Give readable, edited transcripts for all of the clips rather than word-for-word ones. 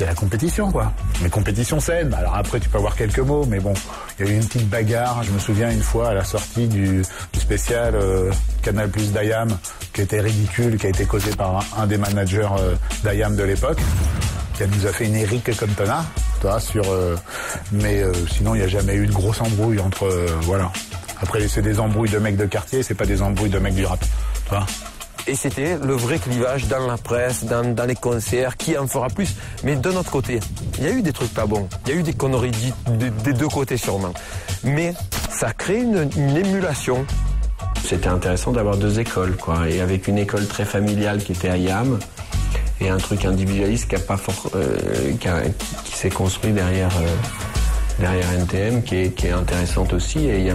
c'était la compétition, quoi. Mais compétition saine. Alors après, tu peux avoir quelques mots, mais bon, il y a eu une petite bagarre. Je me souviens une fois à la sortie du spécial Canal+ d'IAM, qui était ridicule, qui a été causé par un des managers d'IAM de l'époque, qui nous a fait une Eric Cantona, toi, mais sinon, il n'y a jamais eu de grosse embrouille entre... voilà. Après, c'est des embrouilles de mecs de quartier, c'est pas des embrouilles de mecs du rap, tu vois. Et c'était le vrai clivage dans la presse, dans les concerts, qui en fera plus. Mais de notre côté, il y a eu des trucs pas bons. Il y a eu des conneries dites des deux côtés sûrement. Mais ça crée une émulation. C'était intéressant d'avoir deux écoles, quoi. Et avec une école très familiale qui était IAM, et un truc individualiste qui s'est construit derrière NTM, qui est intéressante aussi. Et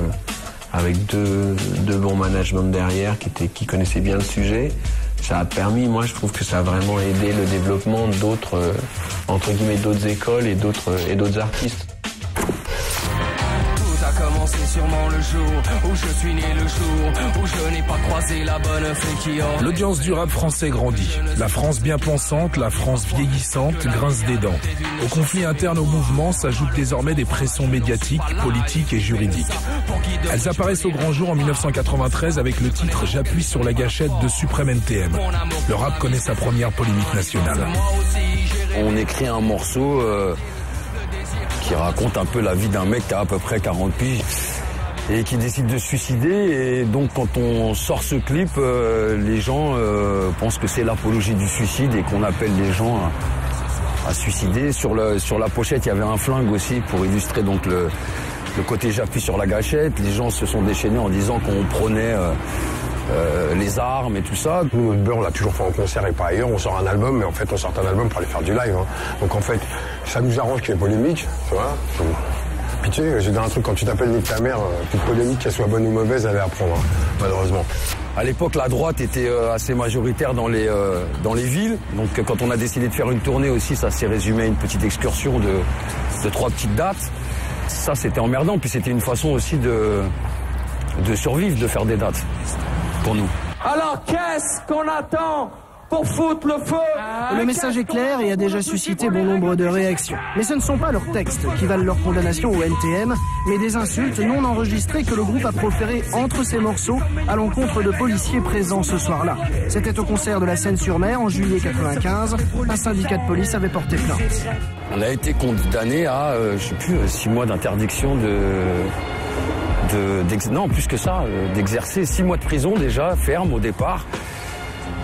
avec deux bons managements derrière qui connaissaient bien le sujet, ça a permis, moi je trouve que ça a vraiment aidé le développement d'autres, entre guillemets, d'autres écoles et d'autres artistes. C'est sûrement le jour où je suis né, le jour où je n'ai pas croisé la bonne fée qui a... L'audience du rap français grandit. La France bien pensante, la France vieillissante grince des dents. Au conflit interne au mouvement s'ajoutent désormais des pressions médiatiques, politiques et juridiques. Elles apparaissent au grand jour en 1993 avec le titre « J'appuie sur la gâchette » de Suprême NTM. Le rap connaît sa première polémique nationale. On écrit un morceau... qui raconte un peu la vie d'un mec qui a à peu près 40 piges et qui décide de se suicider. Et donc quand on sort ce clip, les gens pensent que c'est l'apologie du suicide et qu'on appelle les gens à suicider. Sur la pochette, il y avait un flingue aussi pour illustrer donc le côté j'appuie sur la gâchette. Les gens se sont déchaînés en disant qu'on prenait les armes et tout ça. Nous, Beurre, on l'a toujours fait en concert et pas ailleurs. On sort un album, mais en fait, on sort un album pour aller faire du live. Hein. Donc en fait, ça nous arrange qu'il y ait polémique, tu vois. Puis tu sais, j'ai dit un truc, quand tu t'appelles Nick ta mère, toute polémique, qu'elle soit bonne ou mauvaise, elle est à prendre, hein, malheureusement. À l'époque, la droite était assez majoritaire dans les villes. Donc quand on a décidé de faire une tournée aussi, ça s'est résumé à une petite excursion de 3 petites dates. Ça, c'était emmerdant. Puis c'était une façon aussi de survivre, de faire des dates. Pour nous. Alors qu'est-ce qu'on attend pour foutre le feu? Le message est clair et a déjà suscité bon nombre de réactions. Mais ce ne sont pas leurs textes qui valent leur condamnation au NTM, mais des insultes non enregistrées que le groupe a proférées entre ses morceaux à l'encontre de policiers présents ce soir-là. C'était au concert de la Seine-sur-Mer en juillet 95. Un syndicat de police avait porté plainte. On a été condamné à, 6 mois d'interdiction non, plus que ça, d'exercer 6 mois de prison déjà, ferme au départ,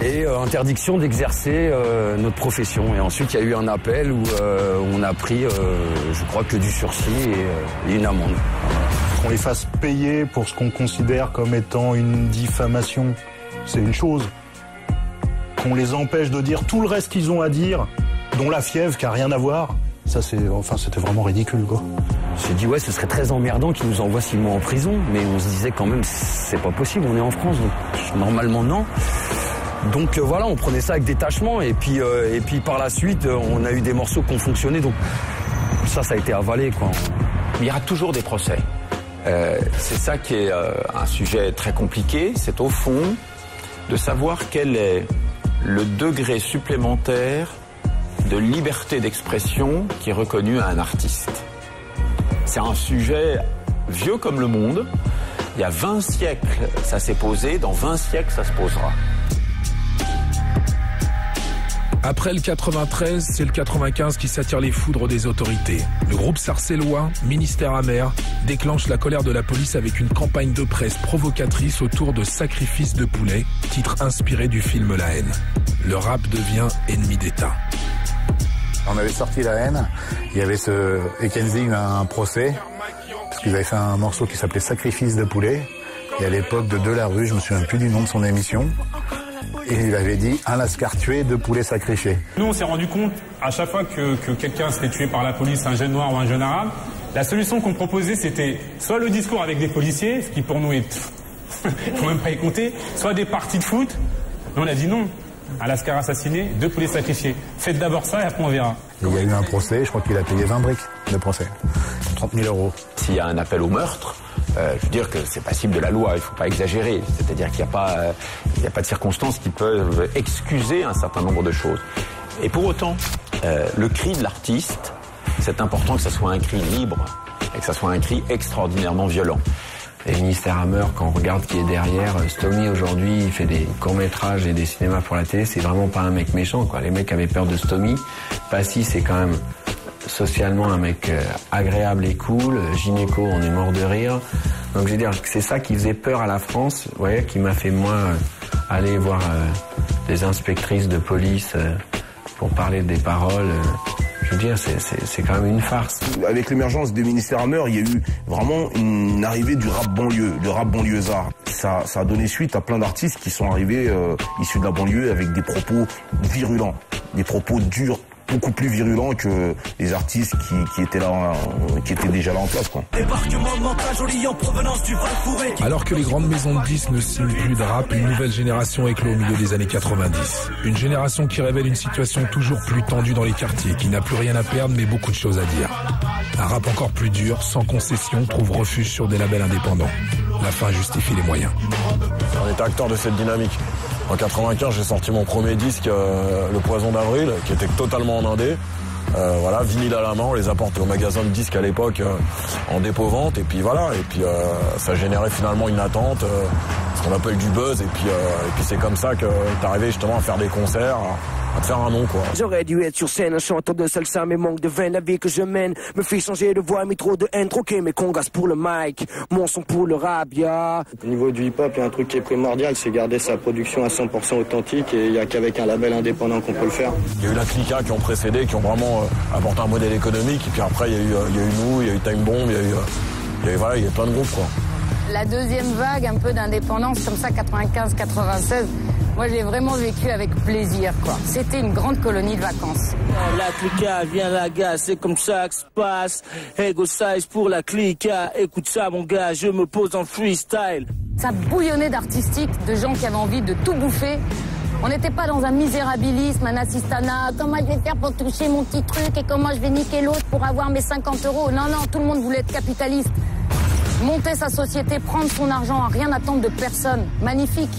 et interdiction d'exercer notre profession. Et ensuite, il y a eu un appel où on a pris, je crois que du sursis et une amende. Qu'on les fasse payer pour ce qu'on considère comme étant une diffamation, c'est une chose. Qu'on les empêche de dire tout le reste qu'ils ont à dire, dont la fièvre qui n'a rien à voir, ça c'était vraiment ridicule, quoi. On s'est dit, ouais, ce serait très emmerdant qu'ils nous envoient 6 mois en prison, mais on se disait quand même, c'est pas possible, on est en France, donc normalement non. Donc voilà, on prenait ça avec détachement, et puis par la suite, on a eu des morceaux qui ont fonctionné, donc ça a été avalé, quoi. Il y aura toujours des procès. C'est ça qui est un sujet très compliqué, c'est au fond de savoir quel est le degré supplémentaire de liberté d'expression qui est reconnu à un artiste. C'est un sujet vieux comme le monde. Il y a 20 siècles, ça s'est posé. Dans 20 siècles, ça se posera. Après le 93, c'est le 95 qui s'attire les foudres des autorités. Le groupe sarcellois, Ministère amer, déclenche la colère de la police avec une campagne de presse provocatrice autour de Sacrifice de poulet, titre inspiré du film La haine. Le rap devient ennemi d'État. On avait sorti La haine, il y avait Ekenzing un procès, parce qu'ils avaient fait un morceau qui s'appelait Sacrifice de poulet, et à l'époque de Delarue, je me souviens plus du nom de son émission, et il avait dit un lascar tué, 2 poulets sacrifiés. Nous on s'est rendu compte, à chaque fois que quelqu'un se fait tuer par la police, un jeune noir ou un jeune arabe, la solution qu'on proposait c'était soit le discours avec des policiers, ce qui pour nous est... faut même pas y compter, soit des parties de foot, mais on a dit non. Un lascar assassiné, 2 poulets sacrifiés. Faites d'abord ça et après on verra. Il y a eu un procès, je crois qu'il a payé 20 briques de procès. 30 000 €. S'il y a un appel au meurtre, je veux dire que c'est passible de la loi, il ne faut pas exagérer. C'est-à-dire qu'il n'y a pas de circonstances qui peuvent excuser un certain nombre de choses. Et pour autant, le cri de l'artiste, c'est important que ça soit un cri libre et que ça soit un cri extraordinairement violent. Et Ministère Hammer, quand on regarde qui est derrière, Stomy aujourd'hui, il fait des courts-métrages et des cinémas pour la télé, c'est vraiment pas un mec méchant, quoi. Les mecs avaient peur de Stomy. Passy, c'est quand même socialement un mec agréable et cool. Gynéco, on est mort de rire. Donc je veux dire, c'est ça qui faisait peur à la France, vous voyez, qui m'a fait moi aller voir des inspectrices de police pour parler des paroles. Je veux dire, c'est quand même une farce. Avec l'émergence des ministères Hammer, il y a eu vraiment une arrivée du rap banlieue, de rap banlieusard. Ça a donné suite à plein d'artistes qui sont arrivés issus de la banlieue avec des propos virulents, des propos durs, beaucoup plus virulents que les artistes qui étaient là, qui étaient déjà là en place, quoi. Alors que les grandes maisons de disques ne signent plus de rap, une nouvelle génération éclot au milieu des années 90. Une génération qui révèle une situation toujours plus tendue dans les quartiers, qui n'a plus rien à perdre mais beaucoup de choses à dire. Un rap encore plus dur, sans concession, trouve refuge sur des labels indépendants. La fin justifie les moyens. On était acteur de cette dynamique. En 95, j'ai sorti mon premier disque, Le Poison d'Avril, qui était totalement en indé. Voilà, vinyle à la main, on les apportait au magasin de disques à l'époque en dépôt-vente. Et puis voilà, et puis ça générait finalement une attente, ce qu'on appelle du buzz. Et puis c'est comme ça que t'es arrivé justement à faire des concerts, à te faire un nom, quoi. J'aurais dû être sur scène, un chanteur de salsa, mais manque de veine, la vie que je mène me fait changer de voix, mais trop de haine, troquer mes congas pour le mic, mon son pour le rap, ya. Au niveau du hip-hop, il y a un truc qui est primordial, c'est garder sa production à 100% authentique, et il n'y a qu'avec un label indépendant qu'on peut le faire. Il y a eu la Clica qui ont précédé, qui ont vraiment apporté un modèle économique, et puis après il y a eu nous, il y a eu Time Bomb, il y a eu plein de groupes, quoi. La deuxième vague un peu d'indépendance, comme ça, 95-96, moi je l'ai vraiment vécu avec plaisir, quoi. C'était une grande colonie de vacances. La Clica vient la gars, c'est comme ça que se passe. Ego size pour la Clica, écoute ça mon gars, je me pose en freestyle. Ça bouillonnait d'artistique, de gens qui avaient envie de tout bouffer. On n'était pas dans un misérabilisme, un assistanat, comment je vais faire pour toucher mon petit truc et comment je vais niquer l'autre pour avoir mes 50 €. Non, tout le monde voulait être capitaliste. Monter sa société, prendre son argent, rien attendre de personne. Magnifique.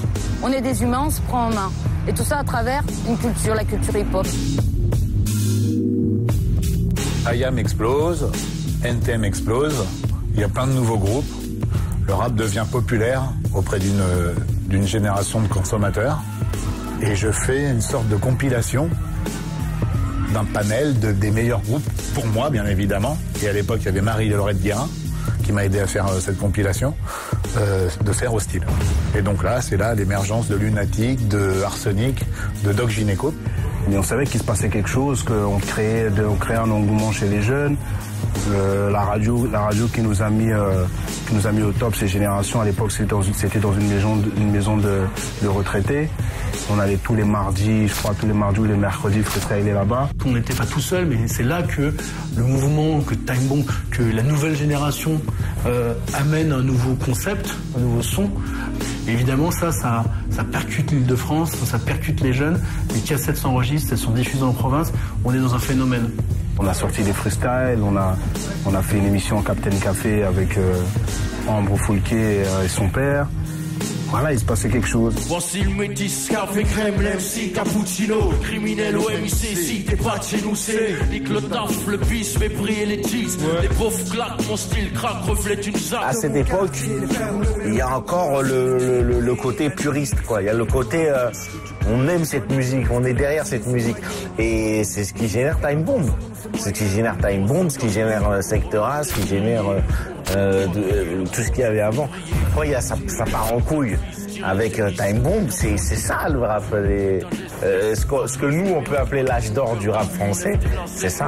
On est des humains, on se prend en main. Et tout ça à travers une culture, la culture hip-hop. IAM explose, NTM explose, il y a plein de nouveaux groupes. Le rap devient populaire auprès d'une génération de consommateurs. Et je fais une sorte de compilation d'un panel des meilleurs groupes, pour moi bien évidemment. Et à l'époque, il y avait Marie-Laurette Guérin qui m'a aidé à faire cette compilation, de faire hostile. Et donc là, c'est là l'émergence de Lunatic, de Arsenic, de Doc Gynéco. Mais on savait qu'il se passait quelque chose, qu'on créait un engouement chez les jeunes. La radio qui nous a mis au top ces générations. À l'époque, c'était dans une maison de retraités. On allait tous les mardis, je crois tous les mardis ou les mercredis, freestyler là-bas. On n'était pas tout seul, mais c'est là que le mouvement, que Time Bomb, que la nouvelle génération amène un nouveau concept, un nouveau son. Et évidemment, ça percute l'Île-de-France, ça percute les jeunes. Les cassettes s'enregistrent, elles sont diffusées en province. On est dans un phénomène. On a sorti des freestyles, on a fait une émission Captain Café avec Ambre Foulquet et son père. Voilà, il se passait quelque chose. Voici le métis, café crème, l'MC, cappuccino. Criminel au MIC, si t'es pas de chez nous, c'est nique le taf, le bis, fait briller les cheese. Les pauvres claques, mon style craque, reflète une zappe. À cette époque, il y a encore le côté puriste, quoi. Il y a le côté, on aime cette musique, on est derrière cette musique. Et c'est ce qui génère Time Bomb. C'est ce qui génère Time Bomb, ce qui génère Secteur A, ce qui génère tout ce qu'il y avait avant. Après, ça part en couille. Avec Time Bomb, c'est ça le rap. Ce que nous, on peut appeler l'âge d'or du rap français, c'est ça.